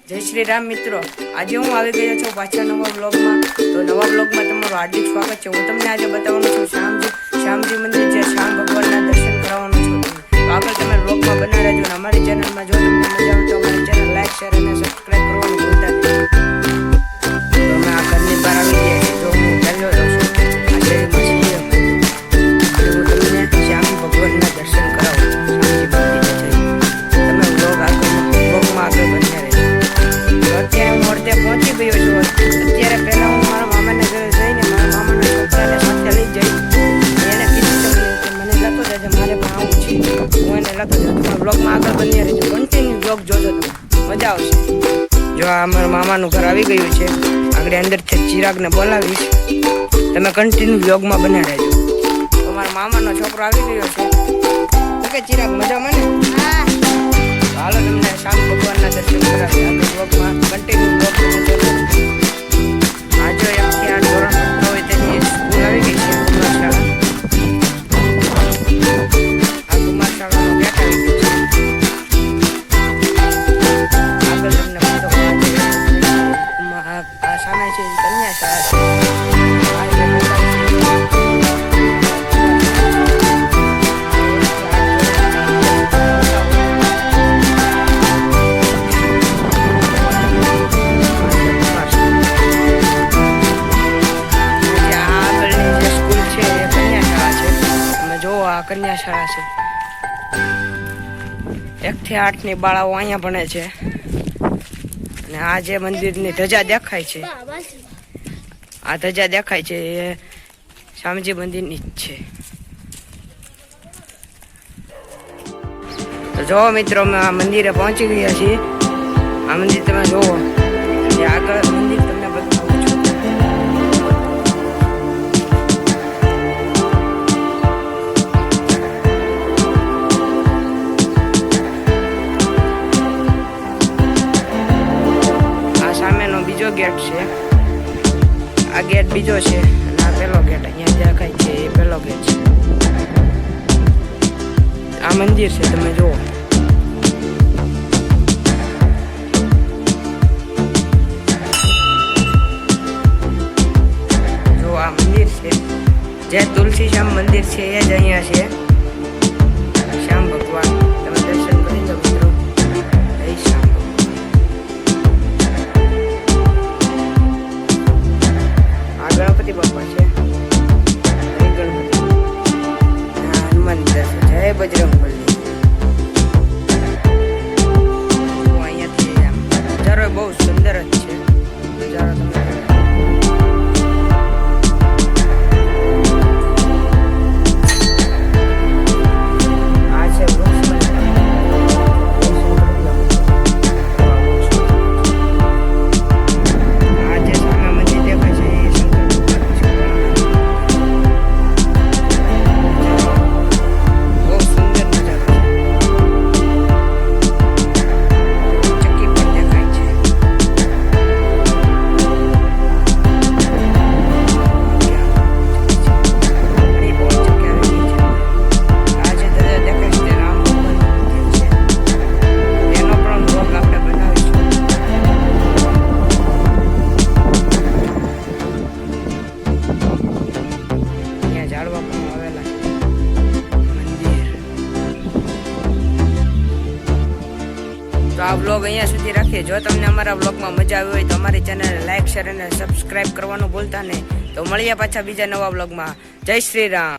જય શ્રી રામ મિત્રો, આજે હું આવી ગયો છું પાછા નવા બ્લોગમાં. તો નવા બ્લોગમાં તમારું હાર્દિક સ્વાગત છે. હું તમને આજે બતાવવાનું છું શ્યામજી મંદિર, જે શ્યામ ભગવાનના દર્શન કરાવવાનું છું. તો આગળ તમે બ્લોગમાં બના રહેજો. અને અમારી ચેનલમાં જો તમને મજા આવે તો અમારી ચેનલ લાઈક, શેર અને સબસ્ક્રાઈબ કરવાનું ભૂલતા નહીં. તો અમે આ ઘરની બહાર આવી ગયા છીએ. તો હું ચાલ્યો જાઉં છું. આજે મછલી હું તમને શ્યામ ભગવાનના દર્શન કરાવું. તમે બ્લોગમાં આગળ બન્યા રહેજો. અત્યારે હું અડધે પહોંચી ગયો છું. અત્યારે પહેલા હું મારા મામાને ઘરે જઈને મારા મામાના છોકરાને સાથે લઈ જઈ. એને કીધું કે મને લતો જાય, મારે પણ આવું છે. હું એને લતો જાય. તમે બ્લોગમાં આગળ બન્યા રહેજો. કન્ટિન્યુ બ્લોગ જોજો, તમે મજા આવશે. જો આ અમારા મામાનું ઘર આવી ગયું છે. આગળ અંદરથી ચિરાગને બોલાવીશ. તમે કન્ટિન્યુ બ્લોગમાં બન્યા રહેજો. તો મારા મામાનો છોકરો આવી ગયો છે. ઓકે ચિરાગ, મજામાં ને? હાલો તમને શ્યામ ભગવાનના દર્શન કરાવીએ. આપણે બ્લોગમાં કન્ટિન્યુ બ્લોગ આજે 1 થી 8 ધોરણ હોય તેની સ્કૂલ આવી ગઈ છે, કુમાર શાળા. આ કુમાર શાળાનો ગેટ આવી ગયો છે. આગળ તમને આ સામે છે કન્યા શાળા છે. કન્યા શાળા છે. 1 થી 8 ની બાળાઓ અહીંયા ભણે છે. અને આ જે મંદિરની ધજા દેખાય છે, આ ધજા દેખાય છે એ શ્યામજી મંદિરની જ છે. તો જો મિત્રો, અમે આ મંદિરે પહોંચી ગયા છીએ. આ મંદિર તમે જોવો. આગળ મંદિર તમને બતાવું છું. બીજો ગેટ છે. આ ગેટ બીજો છે અને આ પેલો ગેટ અહીંયા દેખાય છે એ પેલો ગેટ છે. આ મંદિર છે, તમે જુઓ. જો આ મંદિર છે, જે તુલસી શ્યામ મંદિર છે એ જ અહીંયા છે. શ્યામ ભગવાન તમે દર્શન કરી લો મિત્રો. જય શ્યામ. ગણપતિ બાપા છે. ગણપતિ, હનુમાન દર્શન. જય બજરંગબલી. અહીંયાથી નજારો બહુ સુંદર જ છે. નજારો તમે આ છે આ બ્લોગ અહીંયા સુધી રાખીએ. જો તમને અમારા બ્લોગમાં મજા આવી હોય તો અમારી ચેનલને લાઈક, શેર અને સબસ્ક્રાઈબ કરવાનું ભૂલતા નહીં. તો મળીએ પાછા બીજા નવા બ્લોગમાં. જય શ્રી રામ.